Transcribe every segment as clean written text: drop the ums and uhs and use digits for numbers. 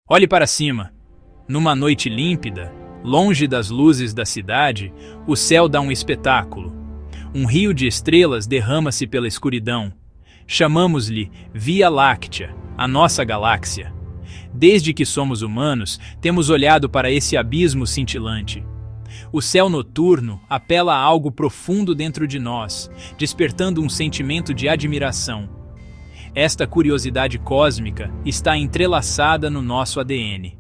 Olhe para cima. Numa noite límpida, longe das luzes da cidade, o céu dá um espetáculo. Um rio de estrelas derrama-se pela escuridão. Chamamos-lhe Via Láctea, a nossa galáxia. Desde que somos humanos, temos olhado para esse abismo cintilante. O céu noturno apela a algo profundo dentro de nós, despertando um sentimento de admiração. Esta curiosidade cósmica está entrelaçada no nosso ADN.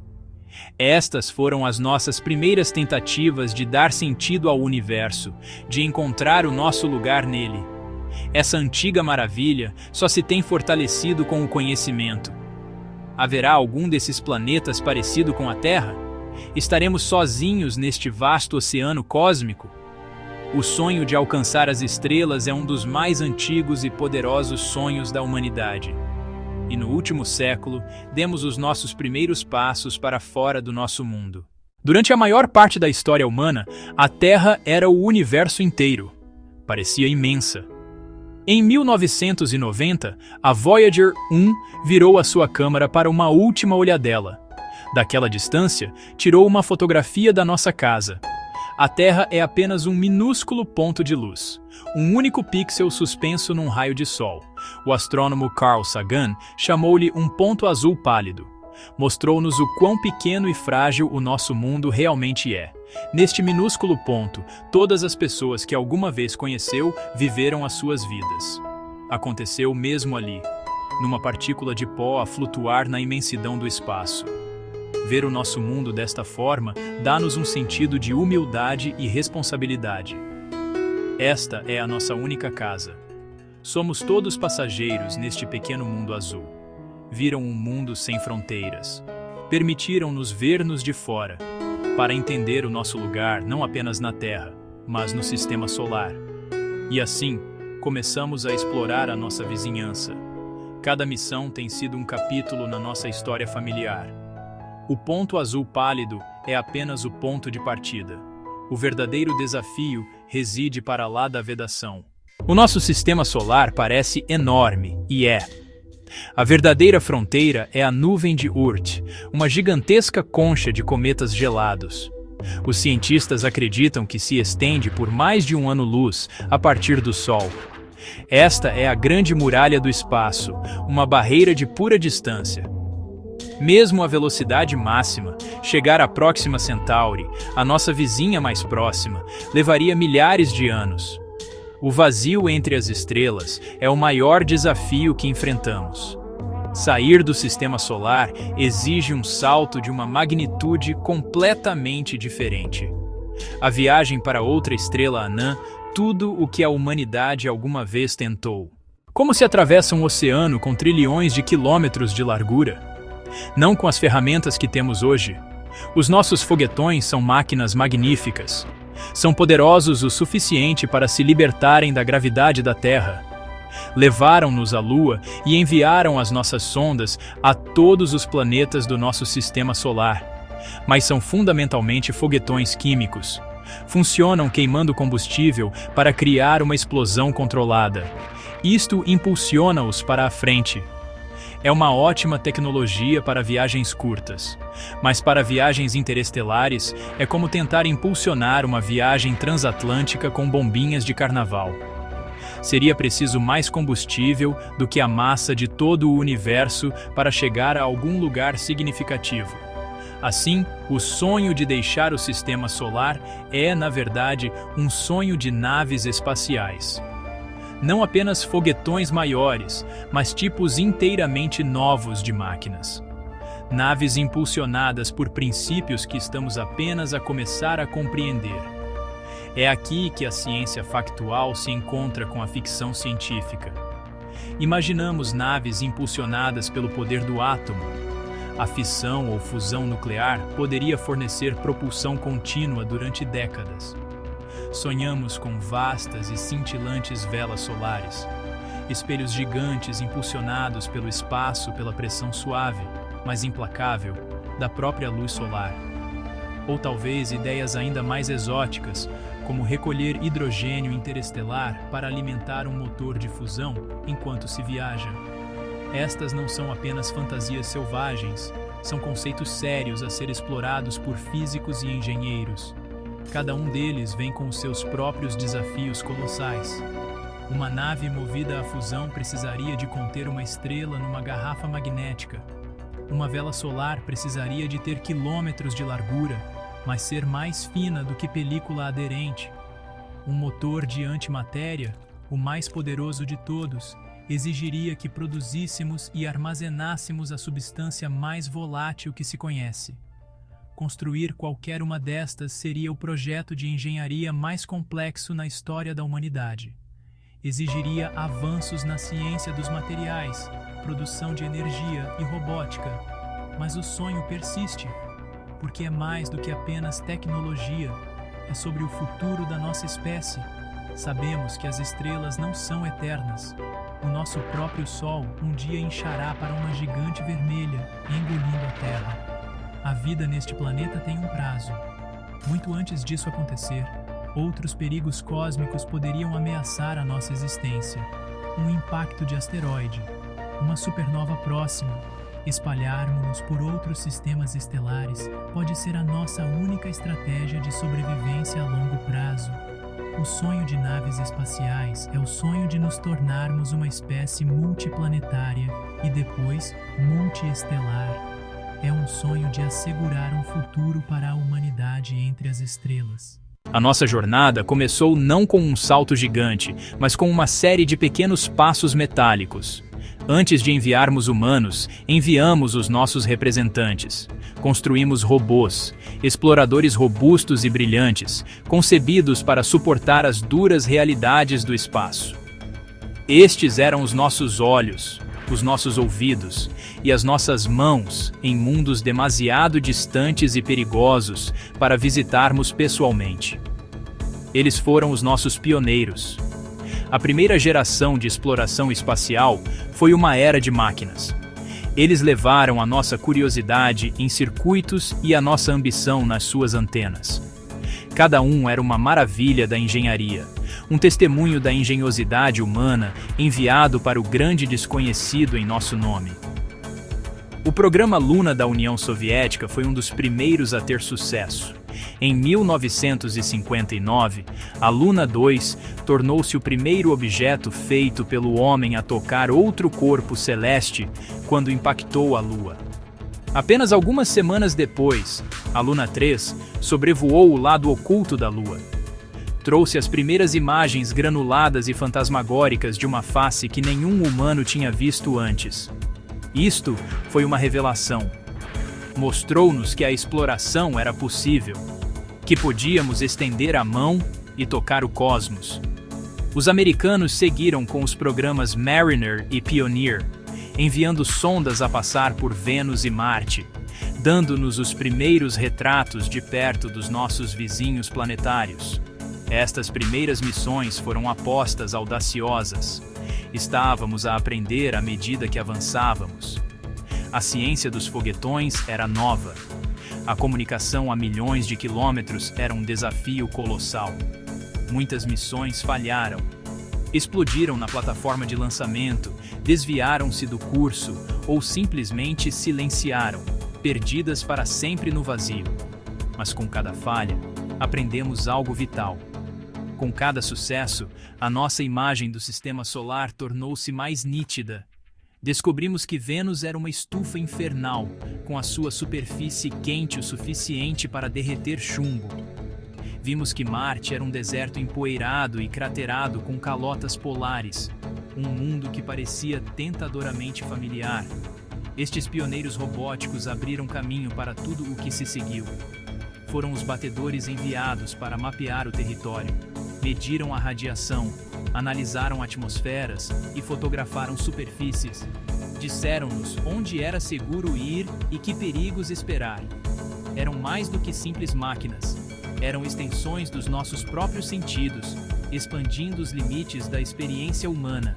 Estas foram as nossas primeiras tentativas de dar sentido ao universo, de encontrar o nosso lugar nele. Essa antiga maravilha só se tem fortalecido com o conhecimento. Haverá algum desses planetas parecido com a Terra? Estaremos sozinhos neste vasto oceano cósmico? O sonho de alcançar as estrelas é um dos mais antigos e poderosos sonhos da humanidade. E no último século, demos os nossos primeiros passos para fora do nosso mundo. Durante a maior parte da história humana, a Terra era o universo inteiro. Parecia imensa. Em 1990, a Voyager 1 virou a sua câmera para uma última olhadela. Daquela distância, tirou uma fotografia da nossa casa. A Terra é apenas um minúsculo ponto de luz, um único pixel suspenso num raio de sol. O astrônomo Carl Sagan chamou-lhe um ponto azul pálido. Mostrou-nos o quão pequeno e frágil o nosso mundo realmente é. Neste minúsculo ponto, todas as pessoas que alguma vez conheceu viveram as suas vidas. Aconteceu mesmo ali, numa partícula de pó a flutuar na imensidão do espaço. Ver o nosso mundo desta forma dá-nos um sentido de humildade e responsabilidade. Esta é a nossa única casa. Somos todos passageiros neste pequeno mundo azul. Viram um mundo sem fronteiras. Permitiram-nos ver-nos de fora, para entender o nosso lugar não apenas na Terra, mas no sistema solar. E assim, começamos a explorar a nossa vizinhança. Cada missão tem sido um capítulo na nossa história familiar. O ponto azul pálido é apenas o ponto de partida. O verdadeiro desafio reside para lá da vedação. O nosso sistema solar parece enorme, e é. A verdadeira fronteira é a nuvem de Oort, uma gigantesca concha de cometas gelados. Os cientistas acreditam que se estende por mais de um ano-luz a partir do Sol. Esta é a grande muralha do espaço, uma barreira de pura distância. Mesmo a velocidade máxima, chegar à Próxima Centauri, a nossa vizinha mais próxima, levaria milhares de anos. O vazio entre as estrelas é o maior desafio que enfrentamos. Sair do sistema solar exige um salto de uma magnitude completamente diferente. A viagem para outra estrela anã, tudo o que a humanidade alguma vez tentou. Como se atravessa um oceano com trilhões de quilômetros de largura? Não com as ferramentas que temos hoje. Os nossos foguetões são máquinas magníficas. São poderosos o suficiente para se libertarem da gravidade da Terra. Levaram-nos à Lua e enviaram as nossas sondas a todos os planetas do nosso sistema solar. Mas são fundamentalmente foguetões químicos. Funcionam queimando combustível para criar uma explosão controlada. Isto impulsiona-os para a frente. É uma ótima tecnologia para viagens curtas, mas para viagens interestelares é como tentar impulsionar uma viagem transatlântica com bombinhas de carnaval. Seria preciso mais combustível do que a massa de todo o universo para chegar a algum lugar significativo. Assim, o sonho de deixar o sistema solar é, na verdade, um sonho de naves espaciais. Não apenas foguetões maiores, mas tipos inteiramente novos de máquinas. Naves impulsionadas por princípios que estamos apenas a começar a compreender. É aqui que a ciência factual se encontra com a ficção científica. Imaginamos naves impulsionadas pelo poder do átomo. A fissão ou fusão nuclear poderia fornecer propulsão contínua durante décadas. Sonhamos com vastas e cintilantes velas solares, espelhos gigantes impulsionados pelo espaço pela pressão suave, mas implacável, da própria luz solar. Ou talvez ideias ainda mais exóticas, como recolher hidrogênio interestelar para alimentar um motor de fusão enquanto se viaja. Estas não são apenas fantasias selvagens, São conceitos sérios a ser explorados por físicos e engenheiros. Cada um deles vem com os seus próprios desafios colossais. Uma nave movida à fusão precisaria de conter uma estrela numa garrafa magnética. Uma vela solar precisaria de ter quilômetros de largura, mas ser mais fina do que película aderente. Um motor de antimatéria, o mais poderoso de todos, exigiria que produzíssemos e armazenássemos a substância mais volátil que se conhece. Construir qualquer uma destas seria o projeto de engenharia mais complexo na história da humanidade. Exigiria avanços na ciência dos materiais, produção de energia e robótica. Mas o sonho persiste, porque é mais do que apenas tecnologia, é sobre o futuro da nossa espécie. Sabemos que as estrelas não são eternas. O nosso próprio Sol um dia inchará para uma gigante vermelha, engolindo a Terra. A vida neste planeta tem um prazo. Muito antes disso acontecer, outros perigos cósmicos poderiam ameaçar a nossa existência. Um impacto de asteroide, uma supernova próxima, espalharmos-nos por outros sistemas estelares pode ser a nossa única estratégia de sobrevivência a longo prazo. O sonho de naves espaciais é o sonho de nos tornarmos uma espécie multiplanetária e depois multiestelar. É um sonho de assegurar um futuro para a humanidade entre as estrelas. A nossa jornada começou não com um salto gigante, mas com uma série de pequenos passos metálicos. Antes de enviarmos humanos, enviamos os nossos representantes. Construímos robôs, exploradores robustos e brilhantes, concebidos para suportar as duras realidades do espaço. Estes eram os nossos olhos, os nossos ouvidos e as nossas mãos em mundos demasiado distantes e perigosos para visitarmos pessoalmente. Eles foram os nossos pioneiros. A primeira geração de exploração espacial foi uma era de máquinas. Eles levaram a nossa curiosidade em circuitos e a nossa ambição nas suas antenas. Cada um era uma maravilha da engenharia, um testemunho da engenhosidade humana enviado para o grande desconhecido em nosso nome. O programa Luna da União Soviética foi um dos primeiros a ter sucesso. Em 1959, a Luna 2 tornou-se o primeiro objeto feito pelo homem a tocar outro corpo celeste quando impactou a Lua. Apenas algumas semanas depois, a Luna 3 sobrevoou o lado oculto da Lua. Trouxe as primeiras imagens granuladas e fantasmagóricas de uma face que nenhum humano tinha visto antes. Isto foi uma revelação. Mostrou-nos que a exploração era possível, que podíamos estender a mão e tocar o cosmos. Os americanos seguiram com os programas Mariner e Pioneer, enviando sondas a passar por Vênus e Marte, dando-nos os primeiros retratos de perto dos nossos vizinhos planetários. Estas primeiras missões foram apostas audaciosas. Estávamos a aprender à medida que avançávamos. A ciência dos foguetões era nova. A comunicação a milhões de quilômetros era um desafio colossal. Muitas missões falharam. Explodiram na plataforma de lançamento, desviaram-se do curso ou simplesmente silenciaram, perdidas para sempre no vazio. Mas com cada falha, aprendemos algo vital. Com cada sucesso, a nossa imagem do sistema solar tornou-se mais nítida. Descobrimos que Vênus era uma estufa infernal, com a sua superfície quente o suficiente para derreter chumbo. Vimos que Marte era um deserto empoeirado e craterado com calotas polares, um mundo que parecia tentadoramente familiar. Estes pioneiros robóticos abriram caminho para tudo o que se seguiu. Foram os batedores enviados para mapear o território, mediram a radiação, analisaram atmosferas e fotografaram superfícies. Disseram-nos onde era seguro ir e que perigos esperar. Eram mais do que simples máquinas. Eram extensões dos nossos próprios sentidos, expandindo os limites da experiência humana.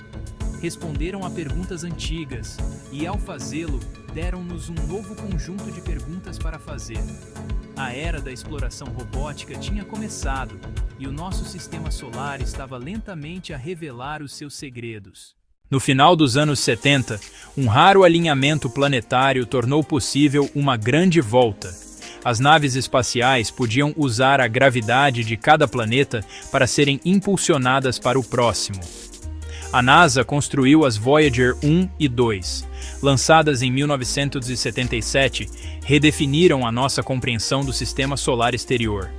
Responderam a perguntas antigas e, ao fazê-lo, deram-nos um novo conjunto de perguntas para fazer. A era da exploração robótica tinha começado e o nosso sistema solar estava lentamente a revelar os seus segredos. No final dos anos 70, um raro alinhamento planetário tornou possível uma grande volta. As naves espaciais podiam usar a gravidade de cada planeta para serem impulsionadas para o próximo. A NASA construiu as Voyager 1 e 2. Lançadas em 1977, redefiniram a nossa compreensão do sistema solar exterior.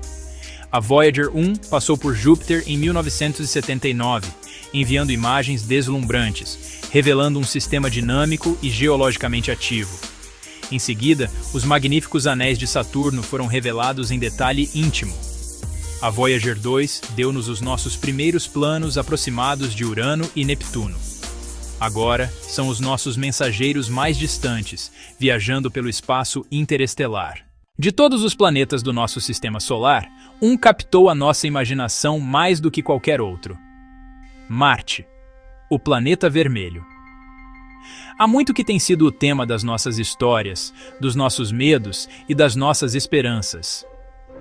A Voyager 1 passou por Júpiter em 1979, enviando imagens deslumbrantes, revelando um sistema dinâmico e geologicamente ativo. Em seguida, os magníficos anéis de Saturno foram revelados em detalhe íntimo. A Voyager 2 deu-nos os nossos primeiros planos aproximados de Urano e Neptuno. Agora, são os nossos mensageiros mais distantes, viajando pelo espaço interestelar. De todos os planetas do nosso sistema solar, um captou a nossa imaginação mais do que qualquer outro. Marte, o planeta vermelho. Há muito que tem sido o tema das nossas histórias, dos nossos medos e das nossas esperanças.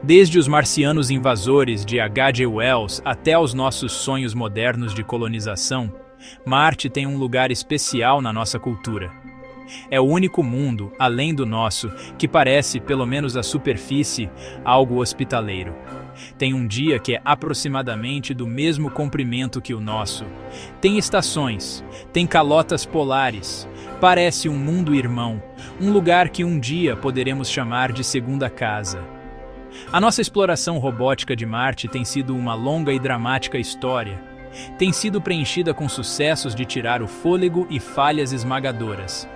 Desde os marcianos invasores de H.G. Wells até aos nossos sonhos modernos de colonização, Marte tem um lugar especial na nossa cultura. É o único mundo, além do nosso, que parece, pelo menos à superfície, algo hospitaleiro. Tem um dia que é aproximadamente do mesmo comprimento que o nosso. Tem estações, tem calotas polares. Parece um mundo irmão, um lugar que um dia poderemos chamar de segunda casa. A nossa exploração robótica de Marte tem sido uma longa e dramática história. Tem sido preenchida com sucessos de tirar o fôlego e falhas esmagadoras.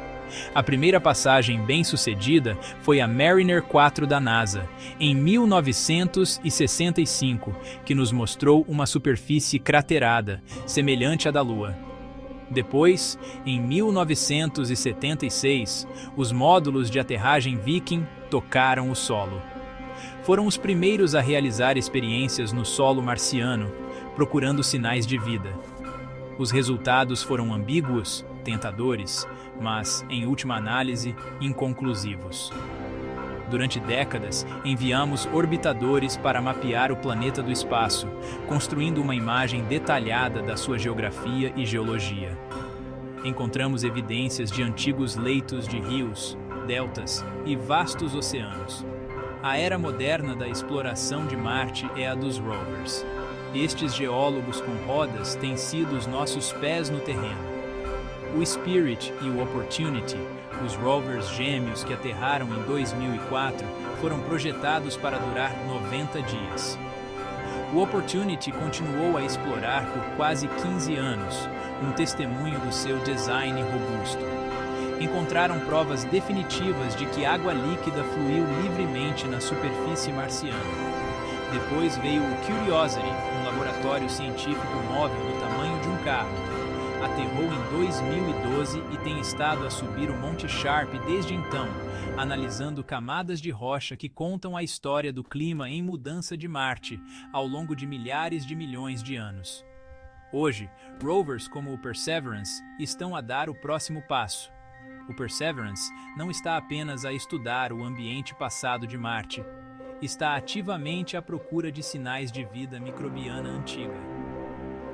A primeira passagem bem-sucedida foi a Mariner 4 da NASA, em 1965, que nos mostrou uma superfície craterada, semelhante à da Lua. Depois, em 1976, os módulos de aterragem Viking tocaram o solo. Foram os primeiros a realizar experiências no solo marciano, procurando sinais de vida. Os resultados foram ambíguos, tentadores, mas, em última análise, inconclusivos. Durante décadas, enviamos orbitadores para mapear o planeta do espaço, construindo uma imagem detalhada da sua geografia e geologia. Encontramos evidências de antigos leitos de rios, deltas e vastos oceanos. A era moderna da exploração de Marte é a dos rovers. Estes geólogos com rodas têm sido os nossos pés no terreno. O Spirit e o Opportunity, os rovers gêmeos que aterraram em 2004, foram projetados para durar 90 dias. O Opportunity continuou a explorar por quase 15 anos, um testemunho do seu design robusto. Encontraram provas definitivas de que água líquida fluiu livremente na superfície marciana. Depois veio o Curiosity, um laboratório científico móvel do tamanho de um carro. Aterrou em 2012 e tem estado a subir o Monte Sharp desde então, analisando camadas de rocha que contam a história do clima em mudança de Marte ao longo de milhares de milhões de anos. Hoje, rovers como o Perseverance estão a dar o próximo passo. O Perseverance não está apenas a estudar o ambiente passado de Marte, está ativamente à procura de sinais de vida microbiana antiga.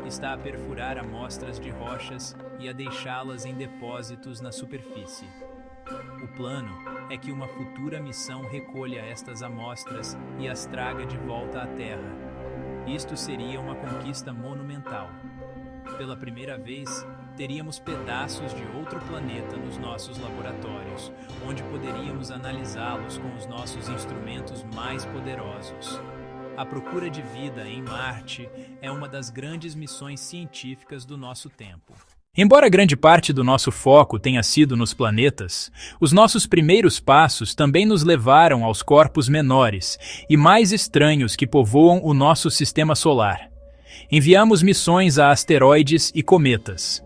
Está a perfurar amostras de rochas e a deixá-las em depósitos na superfície. O plano é que uma futura missão recolha estas amostras e as traga de volta à Terra. Isto seria uma conquista monumental. Pela primeira vez, teríamos pedaços de outro planeta nos nossos laboratórios, onde poderíamos analisá-los com os nossos instrumentos mais poderosos. A procura de vida em Marte é uma das grandes missões científicas do nosso tempo. Embora grande parte do nosso foco tenha sido nos planetas, os nossos primeiros passos também nos levaram aos corpos menores e mais estranhos que povoam o nosso sistema solar. Enviamos missões a asteroides e cometas.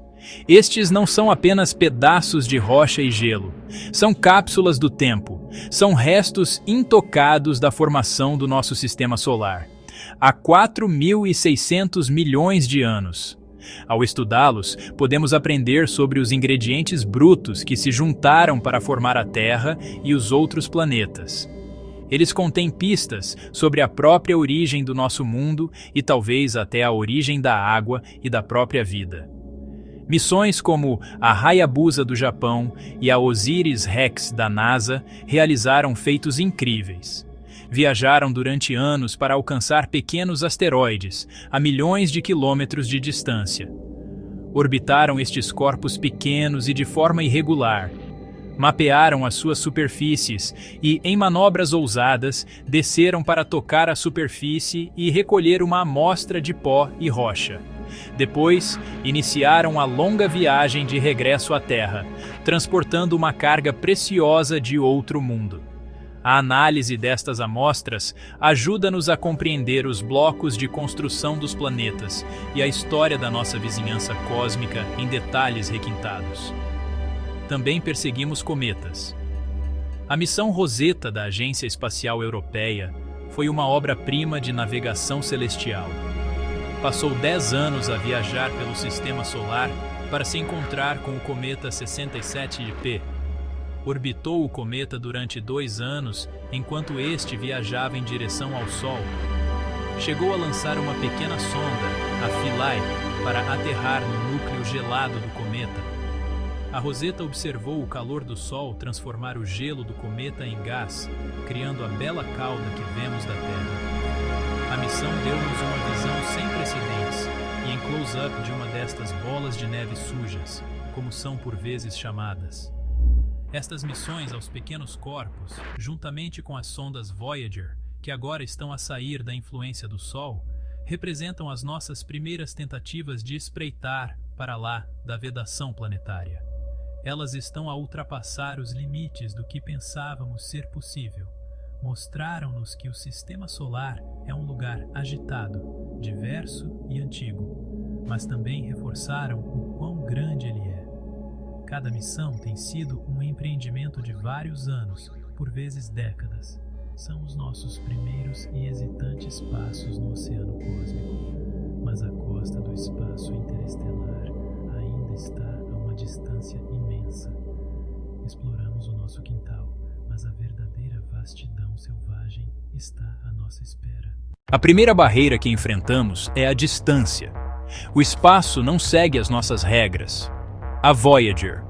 Estes não são apenas pedaços de rocha e gelo, são cápsulas do tempo, são restos intocados da formação do nosso sistema solar, há 4.600 milhões de anos. Ao estudá-los, podemos aprender sobre os ingredientes brutos que se juntaram para formar a Terra e os outros planetas. Eles contêm pistas sobre a própria origem do nosso mundo e talvez até a origem da água e da própria vida. Missões como a Hayabusa do Japão e a Osiris-Rex da NASA realizaram feitos incríveis. Viajaram durante anos para alcançar pequenos asteroides a milhões de quilômetros de distância. Orbitaram estes corpos pequenos e de forma irregular. Mapearam as suas superfícies e, em manobras ousadas, desceram para tocar a superfície e recolher uma amostra de pó e rocha. Depois, iniciaram a longa viagem de regresso à Terra, transportando uma carga preciosa de outro mundo. A análise destas amostras ajuda-nos a compreender os blocos de construção dos planetas e a história da nossa vizinhança cósmica em detalhes requintados. Também perseguimos cometas. A missão Rosetta da Agência Espacial Europeia foi uma obra-prima de navegação celestial. Passou 10 anos a viajar pelo Sistema Solar para se encontrar com o cometa 67P. Orbitou o cometa durante 2 anos, enquanto este viajava em direção ao Sol. Chegou a lançar uma pequena sonda, a Philae, para aterrar no núcleo gelado do cometa. A Rosetta observou o calor do Sol transformar o gelo do cometa em gás, criando a bela cauda que vemos da Terra. A missão deu-nos uma visão sem precedentes e em close-up de uma destas bolas de neve sujas, como são por vezes chamadas. Estas missões aos pequenos corpos, juntamente com as sondas Voyager, que agora estão a sair da influência do Sol, representam as nossas primeiras tentativas de espreitar para lá da vedação planetária. Elas estão a ultrapassar os limites do que pensávamos ser possível. Mostraram-nos que o Sistema Solar é um lugar agitado, diverso e antigo, mas também reforçaram o quão grande ele é. Cada missão tem sido um empreendimento de vários anos, por vezes décadas. São os nossos primeiros e hesitantes passos no oceano cósmico, mas a costa do espaço interestelar ainda está a uma distância imensa. Exploramos o nosso quintal, mas a verdadeira vastidão selvagem está à nossa espera. A primeira barreira que enfrentamos é a distância. O espaço não segue as nossas regras. A Voyager.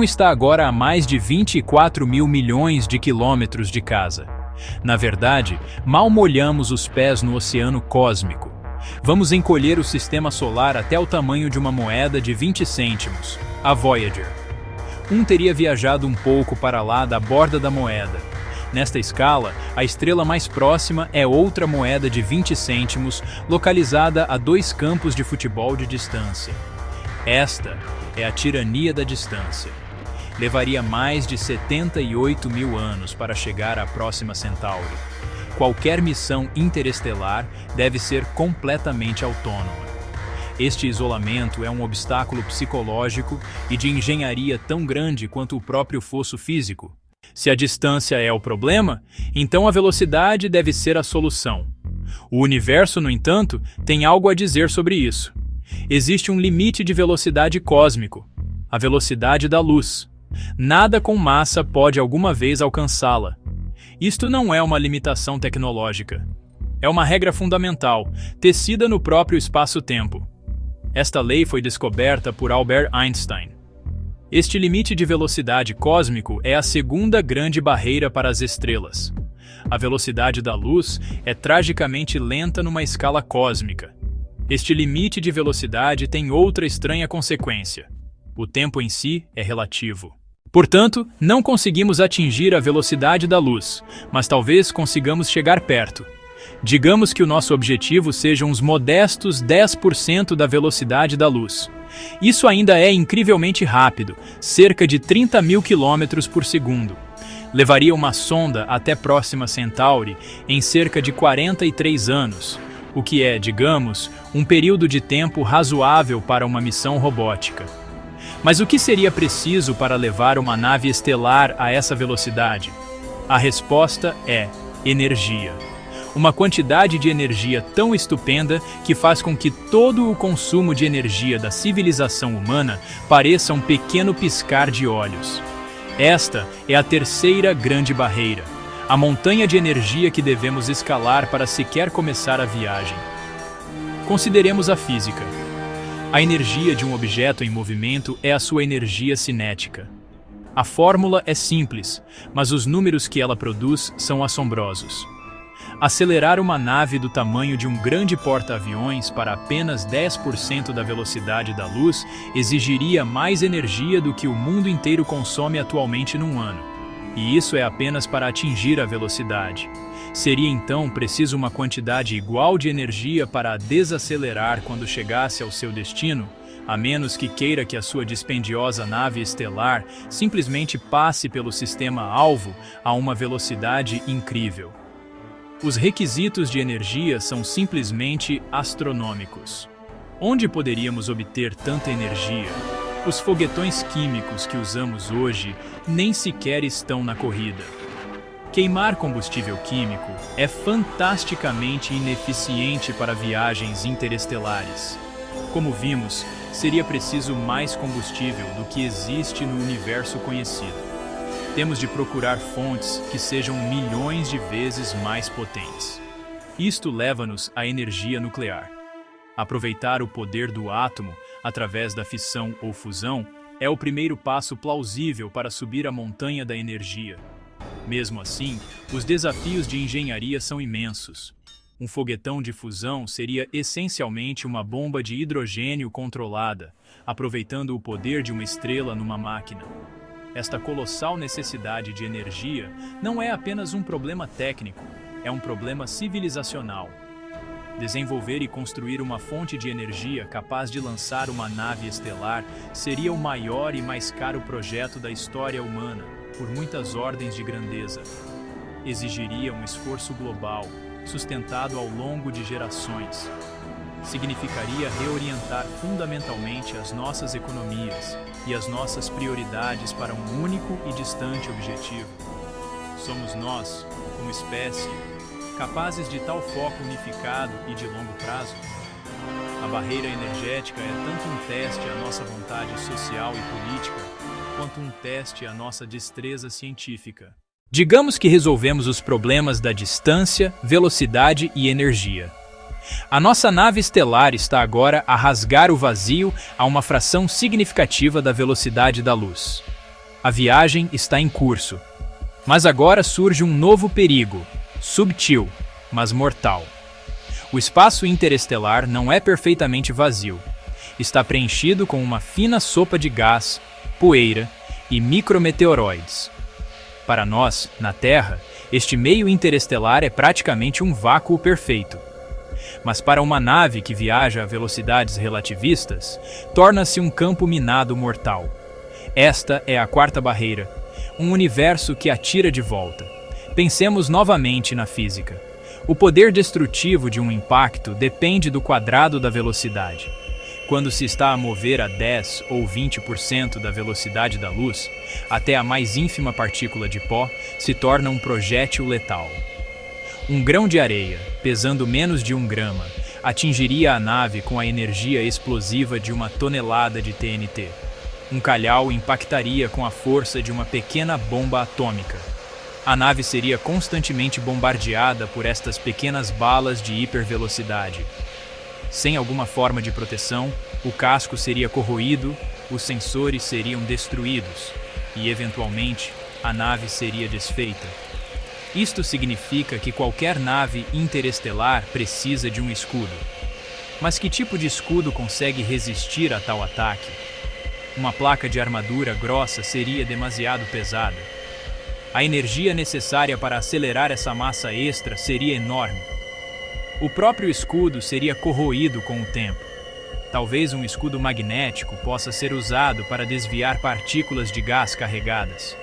Está agora a mais de 24 mil milhões de quilômetros de casa. Na verdade, mal molhamos os pés no oceano cósmico. Vamos encolher o Sistema Solar até o tamanho de uma moeda de 20 cêntimos, a Voyager. Teria viajado um pouco para lá da borda da moeda. Nesta escala, a estrela mais próxima é outra moeda de 20 cêntimos, localizada a 2 campos de futebol de distância. Esta é a tirania da distância. Levaria mais de 78 mil anos para chegar à próxima Centauri. Qualquer missão interestelar deve ser completamente autônoma. Este isolamento é um obstáculo psicológico e de engenharia tão grande quanto o próprio fosso físico. Se a distância é o problema, então a velocidade deve ser a solução. O universo, no entanto, tem algo a dizer sobre isso. Existe um limite de velocidade cósmico, a velocidade da luz. Nada com massa pode alguma vez alcançá-la. Isto não é uma limitação tecnológica. É uma regra fundamental, tecida no próprio espaço-tempo. Esta lei foi descoberta por Albert Einstein. Este limite de velocidade cósmico é a segunda grande barreira para as estrelas. A velocidade da luz é tragicamente lenta numa escala cósmica. Este limite de velocidade tem outra estranha consequência. O tempo em si é relativo. Portanto, não conseguimos atingir a velocidade da luz, mas talvez consigamos chegar perto. Digamos que o nosso objetivo seja uns modestos 10% da velocidade da luz. Isso ainda é incrivelmente rápido, cerca de 30 mil quilômetros por segundo. Levaria uma sonda até próxima Centauri em cerca de 43 anos, o que é, digamos, um período de tempo razoável para uma missão robótica. Mas o que seria preciso para levar uma nave estelar a essa velocidade? A resposta é energia. Uma quantidade de energia tão estupenda que faz com que todo o consumo de energia da civilização humana pareça um pequeno piscar de olhos. Esta é a terceira grande barreira, a montanha de energia que devemos escalar para sequer começar a viagem. Consideremos a física. A energia de um objeto em movimento é a sua energia cinética. A fórmula é simples, mas os números que ela produz são assombrosos. Acelerar uma nave do tamanho de um grande porta-aviões para apenas 10% da velocidade da luz exigiria mais energia do que o mundo inteiro consome atualmente num ano. E isso é apenas para atingir a velocidade. Seria então preciso uma quantidade igual de energia para a desacelerar quando chegasse ao seu destino, a menos que queira que a sua dispendiosa nave estelar simplesmente passe pelo sistema-alvo a uma velocidade incrível. Os requisitos de energia são simplesmente astronômicos. Onde poderíamos obter tanta energia? Os foguetões químicos que usamos hoje nem sequer estão na corrida. Queimar combustível químico é fantasticamente ineficiente para viagens interestelares. Como vimos, seria preciso mais combustível do que existe no universo conhecido. Temos de procurar fontes que sejam milhões de vezes mais potentes. Isto leva-nos à energia nuclear. Aproveitar o poder do átomo através da fissão ou fusão é o primeiro passo plausível para subir a montanha da energia. Mesmo assim, os desafios de engenharia são imensos. Um foguetão de fusão seria essencialmente uma bomba de hidrogênio controlada, aproveitando o poder de uma estrela numa máquina. Esta colossal necessidade de energia não é apenas um problema técnico, é um problema civilizacional. Desenvolver e construir uma fonte de energia capaz de lançar uma nave estelar seria o maior e mais caro projeto da história humana, por muitas ordens de grandeza. Exigiria um esforço global, sustentado ao longo de gerações. Significaria reorientar fundamentalmente as nossas economias e as nossas prioridades para um único e distante objetivo. Somos nós, como espécie, capazes de tal foco unificado e de longo prazo? A barreira energética é tanto um teste à nossa vontade social e política, quanto um teste à nossa destreza científica. Digamos que resolvemos os problemas da distância, velocidade e energia. A nossa nave estelar está agora a rasgar o vazio a uma fração significativa da velocidade da luz. A viagem está em curso. Mas agora surge um novo perigo, subtil, mas mortal. O espaço interestelar não é perfeitamente vazio. Está preenchido com uma fina sopa de gás, poeira e micrometeoroides. Para nós, na Terra, este meio interestelar é praticamente um vácuo perfeito. Mas para uma nave que viaja a velocidades relativistas, torna-se um campo minado mortal. Esta é a quarta barreira, um universo que atira de volta. Pensemos novamente na física. O poder destrutivo de um impacto depende do quadrado da velocidade. Quando se está a mover a 10 ou 20% da velocidade da luz, até a mais ínfima partícula de pó se torna um projétil letal. Um grão de areia, pesando menos de 1 grama, atingiria a nave com a energia explosiva de 1 tonelada de TNT. Um calhau impactaria com a força de uma pequena bomba atômica. A nave seria constantemente bombardeada por estas pequenas balas de hipervelocidade. Sem alguma forma de proteção, o casco seria corroído, os sensores seriam destruídos e, eventualmente, a nave seria desfeita. Isto significa que qualquer nave interestelar precisa de um escudo. Mas que tipo de escudo consegue resistir a tal ataque? Uma placa de armadura grossa seria demasiado pesada. A energia necessária para acelerar essa massa extra seria enorme. O próprio escudo seria corroído com o tempo. Talvez um escudo magnético possa ser usado para desviar partículas de gás carregadas.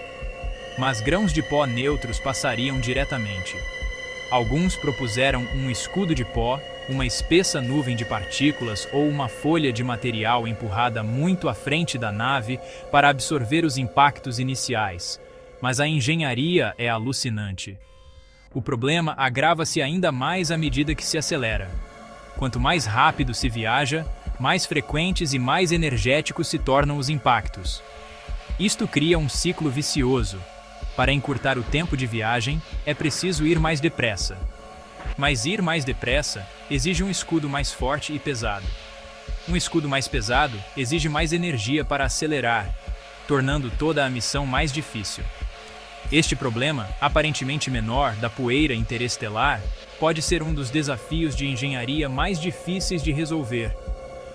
Mas grãos de pó neutros passariam diretamente. Alguns propuseram um escudo de pó, uma espessa nuvem de partículas ou uma folha de material empurrada muito à frente da nave para absorver os impactos iniciais. Mas a engenharia é alucinante. O problema agrava-se ainda mais à medida que se acelera. Quanto mais rápido se viaja, mais frequentes e mais energéticos se tornam os impactos. Isto cria um ciclo vicioso. Para encurtar o tempo de viagem, é preciso ir mais depressa. Mas ir mais depressa exige um escudo mais forte e pesado. Um escudo mais pesado exige mais energia para acelerar, tornando toda a missão mais difícil. Este problema, aparentemente menor, da poeira interestelar, pode ser um dos desafios de engenharia mais difíceis de resolver.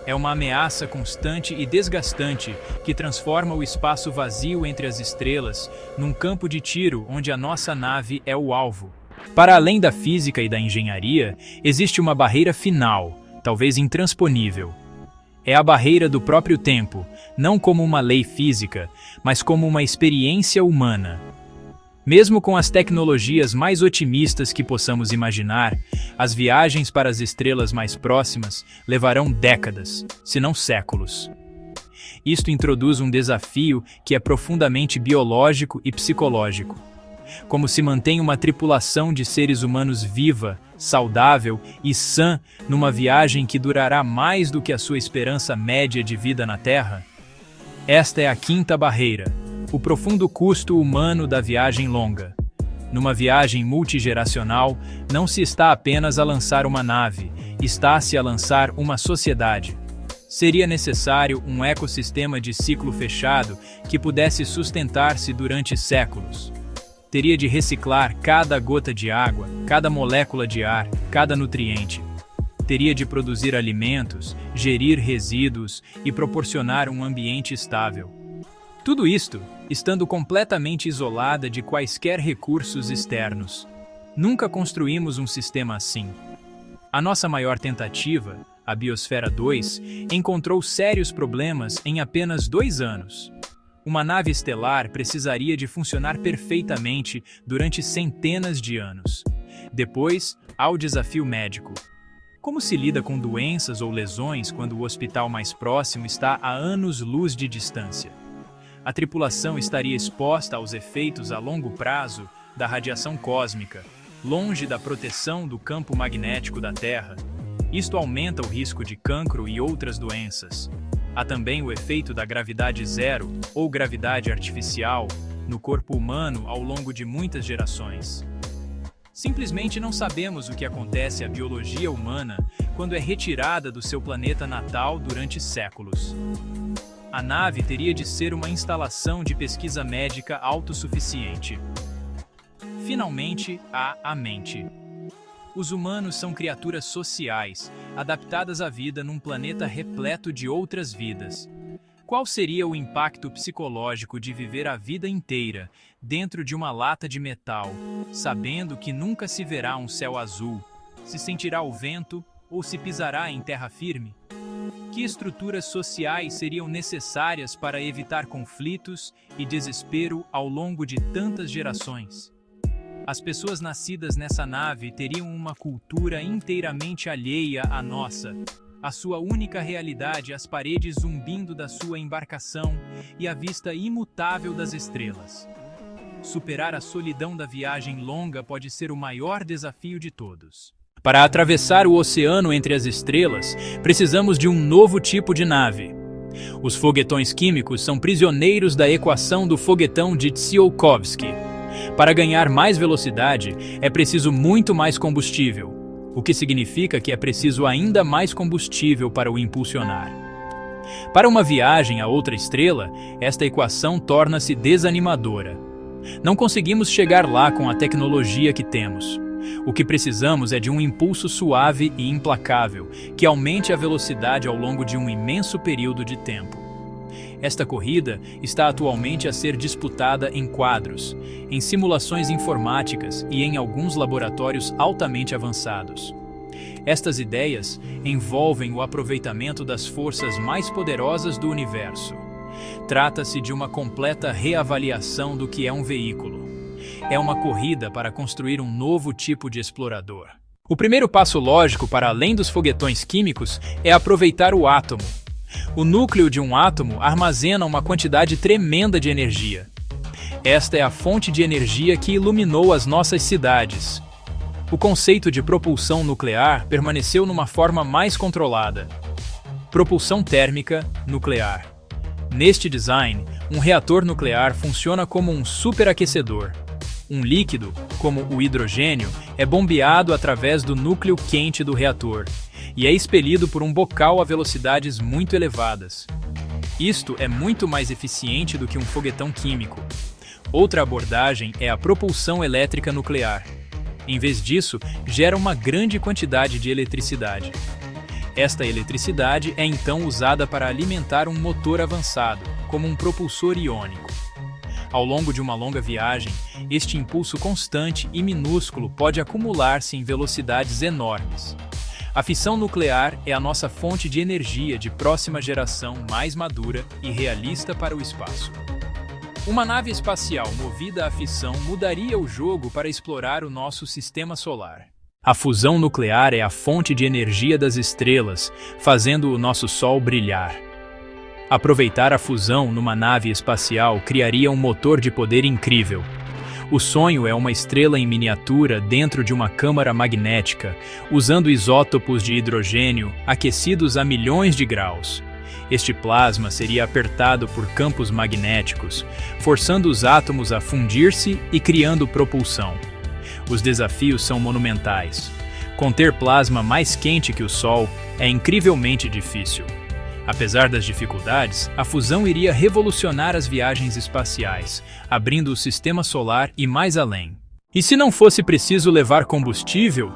É uma ameaça constante e desgastante que transforma o espaço vazio entre as estrelas num campo de tiro onde a nossa nave é o alvo. Para além da física e da engenharia, existe uma barreira final, talvez intransponível. É a barreira do próprio tempo, não como uma lei física, mas como uma experiência humana. Mesmo com as tecnologias mais otimistas que possamos imaginar, as viagens para as estrelas mais próximas levarão décadas, se não séculos. Isto introduz um desafio que é profundamente biológico e psicológico. Como se mantém uma tripulação de seres humanos viva, saudável e sã numa viagem que durará mais do que a sua esperança média de vida na Terra? Esta é a quinta barreira, o profundo custo humano da viagem longa. Numa viagem multigeracional, não se está apenas a lançar uma nave, está-se a lançar uma sociedade. Seria necessário um ecossistema de ciclo fechado que pudesse sustentar-se durante séculos. Teria de reciclar cada gota de água, cada molécula de ar, cada nutriente. Teria de produzir alimentos, gerir resíduos e proporcionar um ambiente estável. Tudo isto estando completamente isolada de quaisquer recursos externos. Nunca construímos um sistema assim. A nossa maior tentativa, a Biosfera 2, encontrou sérios problemas em apenas 2 anos. Uma nave estelar precisaria de funcionar perfeitamente durante centenas de anos. Depois, há o desafio médico. Como se lida com doenças ou lesões quando o hospital mais próximo está a anos-luz de distância? A tripulação estaria exposta aos efeitos a longo prazo da radiação cósmica, longe da proteção do campo magnético da Terra. Isto aumenta o risco de cancro e outras doenças. Há também o efeito da gravidade zero, ou gravidade artificial, no corpo humano ao longo de muitas gerações. Simplesmente não sabemos o que acontece à biologia humana quando é retirada do seu planeta natal durante séculos. A nave teria de ser uma instalação de pesquisa médica autossuficiente. Finalmente, há a mente. Os humanos são criaturas sociais, adaptadas à vida num planeta repleto de outras vidas. Qual seria o impacto psicológico de viver a vida inteira dentro de uma lata de metal, sabendo que nunca se verá um céu azul, se sentirá o vento ou se pisará em terra firme? Que estruturas sociais seriam necessárias para evitar conflitos e desespero ao longo de tantas gerações? As pessoas nascidas nessa nave teriam uma cultura inteiramente alheia à nossa. A sua única realidade as paredes zumbindo da sua embarcação e a vista imutável das estrelas. Superar a solidão da viagem longa pode ser o maior desafio de todos. Para atravessar o oceano entre as estrelas, precisamos de um novo tipo de nave. Os foguetões químicos são prisioneiros da equação do foguetão de Tsiolkovsky. Para ganhar mais velocidade, é preciso muito mais combustível, o que significa que é preciso ainda mais combustível para o impulsionar. Para uma viagem a outra estrela, esta equação torna-se desanimadora. Não conseguimos chegar lá com a tecnologia que temos. O que precisamos é de um impulso suave e implacável, que aumente a velocidade ao longo de um imenso período de tempo. Esta corrida está atualmente a ser disputada em quadros, em simulações informáticas e em alguns laboratórios altamente avançados. Estas ideias envolvem o aproveitamento das forças mais poderosas do universo. Trata-se de uma completa reavaliação do que é um veículo. É uma corrida para construir um novo tipo de explorador. O primeiro passo lógico para além dos foguetões químicos é aproveitar o átomo. O núcleo de um átomo armazena uma quantidade tremenda de energia. Esta é a fonte de energia que iluminou as nossas cidades. O conceito de propulsão nuclear permaneceu numa forma mais controlada. Propulsão térmica nuclear. Neste design, um reator nuclear funciona como um superaquecedor. Um líquido, como o hidrogênio, é bombeado através do núcleo quente do reator, e é expelido por um bocal a velocidades muito elevadas. Isto é muito mais eficiente do que um foguetão químico. Outra abordagem é a propulsão elétrica nuclear. Em vez disso, gera uma grande quantidade de eletricidade. Esta eletricidade é então usada para alimentar um motor avançado, como um propulsor iônico. Ao longo de uma longa viagem, este impulso constante e minúsculo pode acumular-se em velocidades enormes. A fissão nuclear é a nossa fonte de energia de próxima geração mais madura e realista para o espaço. Uma nave espacial movida à fissão mudaria o jogo para explorar o nosso sistema solar. A fusão nuclear é a fonte de energia das estrelas, fazendo o nosso Sol brilhar. Aproveitar a fusão numa nave espacial criaria um motor de poder incrível. O sonho é uma estrela em miniatura dentro de uma câmara magnética, usando isótopos de hidrogênio aquecidos a milhões de graus. Este plasma seria apertado por campos magnéticos, forçando os átomos a fundir-se e criando propulsão. Os desafios são monumentais. Conter plasma mais quente que o Sol é incrivelmente difícil. Apesar das dificuldades, a fusão iria revolucionar as viagens espaciais, abrindo o sistema solar e mais além. E se não fosse preciso levar combustível?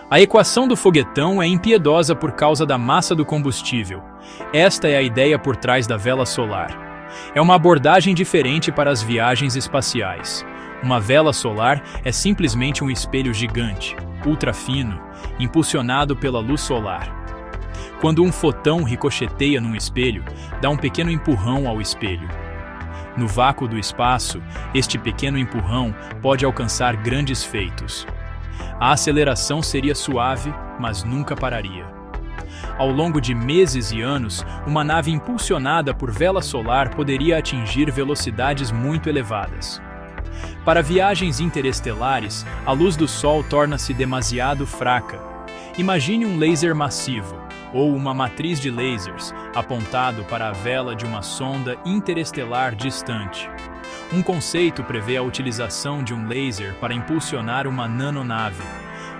A equação do foguetão é impiedosa por causa da massa do combustível. Esta é a ideia por trás da vela solar. É uma abordagem diferente para as viagens espaciais. Uma vela solar é simplesmente um espelho gigante, ultra fino, impulsionado pela luz solar. Quando um fotão ricocheteia num espelho, dá um pequeno empurrão ao espelho. No vácuo do espaço, este pequeno empurrão pode alcançar grandes feitos. A aceleração seria suave, mas nunca pararia. Ao longo de meses e anos, uma nave impulsionada por vela solar poderia atingir velocidades muito elevadas. Para viagens interestelares, a luz do Sol torna-se demasiado fraca. Imagine um laser massivo, ou uma matriz de lasers, apontado para a vela de uma sonda interestelar distante. Um conceito prevê a utilização de um laser para impulsionar uma nanonave,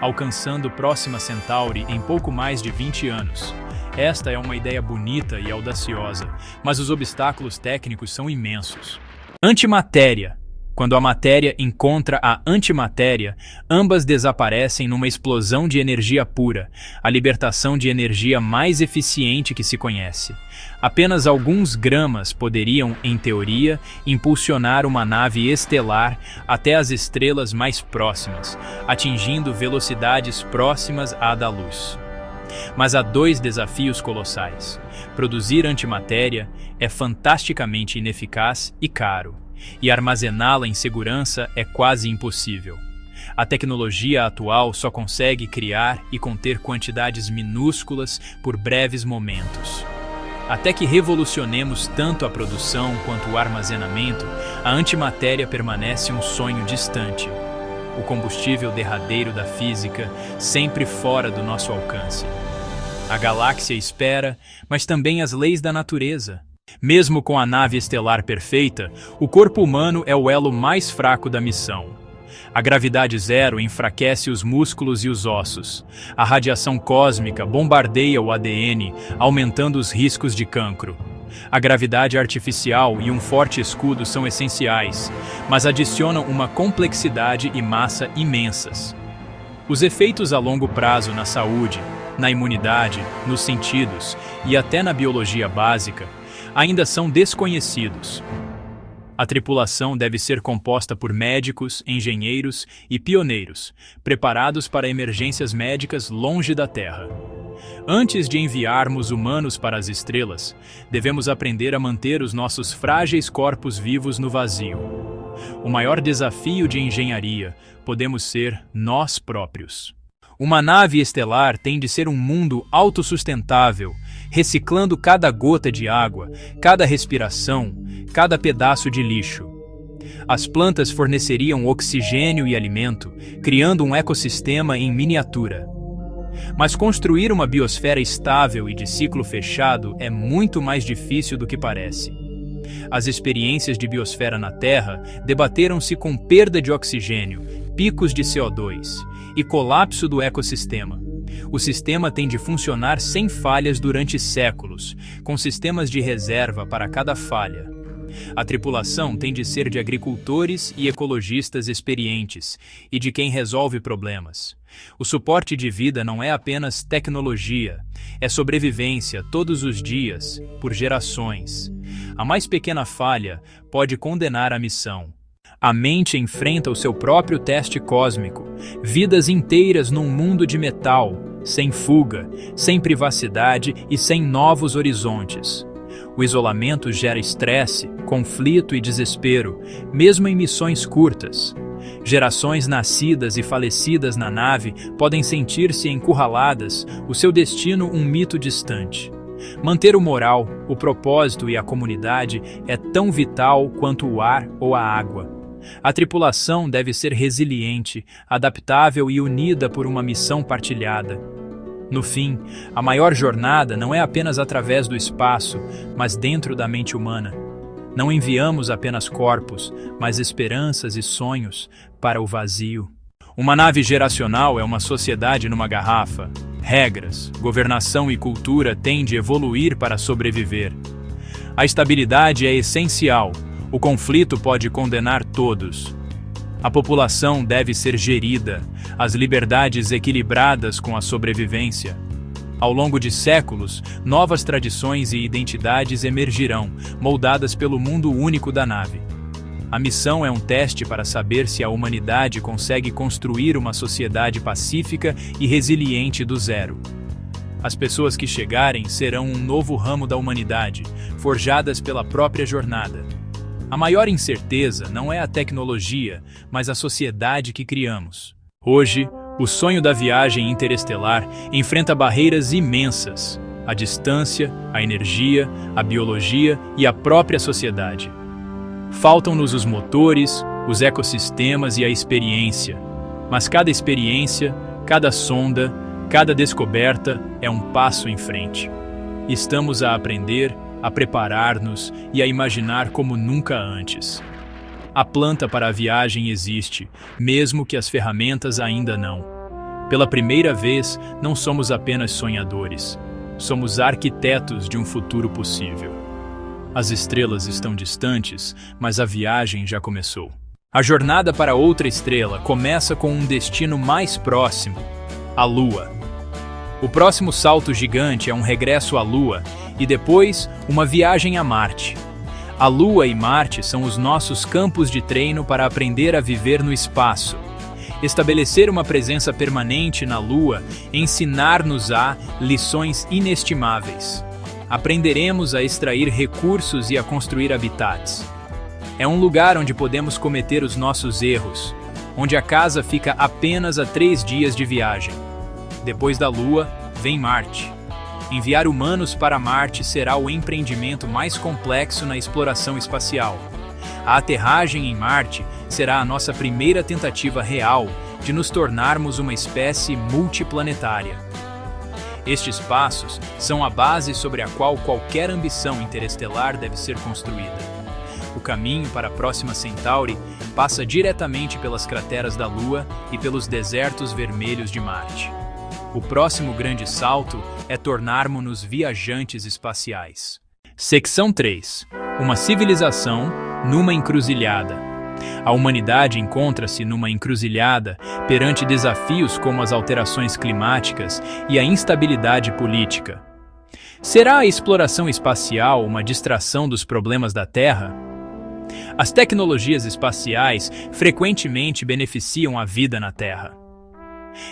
alcançando Próxima Centauri em pouco mais de 20 anos. Esta é uma ideia bonita e audaciosa, mas os obstáculos técnicos são imensos. Antimatéria. Quando a matéria encontra a antimatéria, ambas desaparecem numa explosão de energia pura, a libertação de energia mais eficiente que se conhece. Apenas alguns gramas poderiam, em teoria, impulsionar uma nave estelar até as estrelas mais próximas, atingindo velocidades próximas à da luz. Mas há dois desafios colossais. Produzir antimatéria é fantasticamente ineficaz e caro. E armazená-la em segurança é quase impossível. A tecnologia atual só consegue criar e conter quantidades minúsculas por breves momentos. Até que revolucionemos tanto a produção quanto o armazenamento, a antimatéria permanece um sonho distante. O combustível derradeiro da física, sempre fora do nosso alcance. A galáxia espera, mas também as leis da natureza. Mesmo com a nave estelar perfeita, o corpo humano é o elo mais fraco da missão. A gravidade zero enfraquece os músculos e os ossos. A radiação cósmica bombardeia o ADN, aumentando os riscos de cancro. A gravidade artificial e um forte escudo são essenciais, mas adicionam uma complexidade e massa imensas. Os efeitos a longo prazo na saúde, na imunidade, nos sentidos e até na biologia básica ainda são desconhecidos. A tripulação deve ser composta por médicos, engenheiros e pioneiros, preparados para emergências médicas longe da Terra. Antes de enviarmos humanos para as estrelas, devemos aprender a manter os nossos frágeis corpos vivos no vazio. O maior desafio de engenharia podemos ser nós próprios. Uma nave estelar tem de ser um mundo autossustentável, reciclando cada gota de água, cada respiração, cada pedaço de lixo. As plantas forneceriam oxigênio e alimento, criando um ecossistema em miniatura. Mas construir uma biosfera estável e de ciclo fechado é muito mais difícil do que parece. As experiências de biosfera na Terra debateram-se com perda de oxigênio, picos de CO2 e colapso do ecossistema. O sistema tem de funcionar sem falhas durante séculos, com sistemas de reserva para cada falha. A tripulação tem de ser de agricultores e ecologistas experientes e de quem resolve problemas. O suporte de vida não é apenas tecnologia, é sobrevivência todos os dias, por gerações. A mais pequena falha pode condenar a missão. A mente enfrenta o seu próprio teste cósmico, vidas inteiras num mundo de metal, sem fuga, sem privacidade e sem novos horizontes. O isolamento gera estresse, conflito e desespero, mesmo em missões curtas. Gerações nascidas e falecidas na nave podem sentir-se encurraladas, o seu destino um mito distante. Manter o moral, o propósito e a comunidade é tão vital quanto o ar ou a água. A tripulação deve ser resiliente, adaptável e unida por uma missão partilhada. No fim, a maior jornada não é apenas através do espaço, mas dentro da mente humana. Não enviamos apenas corpos, mas esperanças e sonhos para o vazio. Uma nave geracional é uma sociedade numa garrafa. Regras, governação e cultura têm de evoluir para sobreviver. A estabilidade é essencial. O conflito pode condenar todos. A população deve ser gerida, as liberdades equilibradas com a sobrevivência. Ao longo de séculos, novas tradições e identidades emergirão, moldadas pelo mundo único da nave. A missão é um teste para saber se a humanidade consegue construir uma sociedade pacífica e resiliente do zero. As pessoas que chegarem serão um novo ramo da humanidade, forjadas pela própria jornada. A maior incerteza não é a tecnologia, mas a sociedade que criamos. Hoje, o sonho da viagem interestelar enfrenta barreiras imensas: a distância, a energia, a biologia e a própria sociedade. Faltam-nos os motores, os ecossistemas e a experiência. Mas cada experiência, cada sonda, cada descoberta é um passo em frente. Estamos a aprender, a preparar-nos e a imaginar como nunca antes. A planta para a viagem existe, mesmo que as ferramentas ainda não. Pela primeira vez, não somos apenas sonhadores. Somos arquitetos de um futuro possível. As estrelas estão distantes, mas a viagem já começou. A jornada para outra estrela começa com um destino mais próximo: a Lua. O próximo salto gigante é um regresso à Lua e depois uma viagem a Marte. A Lua e Marte são os nossos campos de treino para aprender a viver no espaço. Estabelecer uma presença permanente na Lua ensinar-nos-á lições inestimáveis. Aprenderemos a extrair recursos e a construir habitats. É um lugar onde podemos cometer os nossos erros, onde a casa fica apenas a 3 dias de viagem. Depois da Lua, vem Marte. Enviar humanos para Marte será o empreendimento mais complexo na exploração espacial. A aterragem em Marte será a nossa primeira tentativa real de nos tornarmos uma espécie multiplanetária. Estes passos são a base sobre a qual qualquer ambição interestelar deve ser construída. O caminho para a próxima Centauri passa diretamente pelas crateras da Lua e pelos desertos vermelhos de Marte. O próximo grande salto é tornarmos-nos viajantes espaciais. Secção 3. Uma civilização numa encruzilhada. A humanidade encontra-se numa encruzilhada perante desafios como as alterações climáticas e a instabilidade política. Será a exploração espacial uma distração dos problemas da Terra? As tecnologias espaciais frequentemente beneficiam a vida na Terra.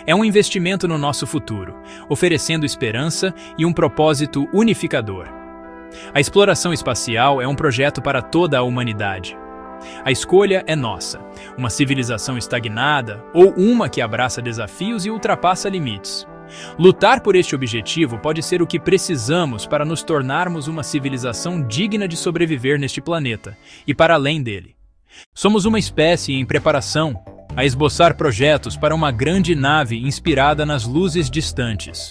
É um investimento no nosso futuro, oferecendo esperança e um propósito unificador. A exploração espacial é um projeto para toda a humanidade. A escolha é nossa: uma civilização estagnada ou uma que abraça desafios e ultrapassa limites. Lutar por este objetivo pode ser o que precisamos para nos tornarmos uma civilização digna de sobreviver neste planeta e para além dele. Somos uma espécie em preparação, a esboçar projetos para uma grande nave inspirada nas luzes distantes.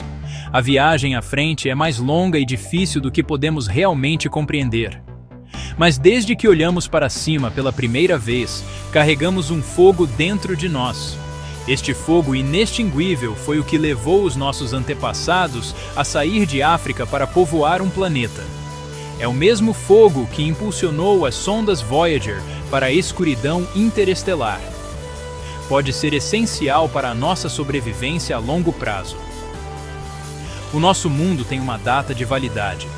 A viagem à frente é mais longa e difícil do que podemos realmente compreender. Mas desde que olhamos para cima pela primeira vez, carregamos um fogo dentro de nós. Este fogo inextinguível foi o que levou os nossos antepassados a sair de África para povoar um planeta. É o mesmo fogo que impulsionou as sondas Voyager para a escuridão interestelar. Pode ser essencial para a nossa sobrevivência a longo prazo. O nosso mundo tem uma data de validade.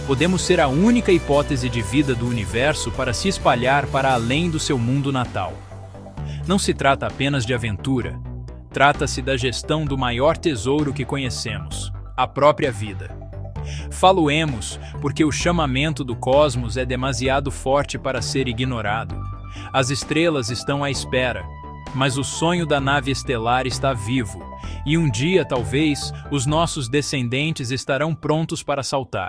Podemos ser a única hipótese de vida do universo para se espalhar para além do seu mundo natal. Não se trata apenas de aventura. Trata-se da gestão do maior tesouro que conhecemos, a própria vida. Falo-emos porque o chamamento do cosmos é demasiado forte para ser ignorado. As estrelas estão à espera, mas o sonho da nave estelar está vivo, e um dia, talvez, os nossos descendentes estarão prontos para saltar.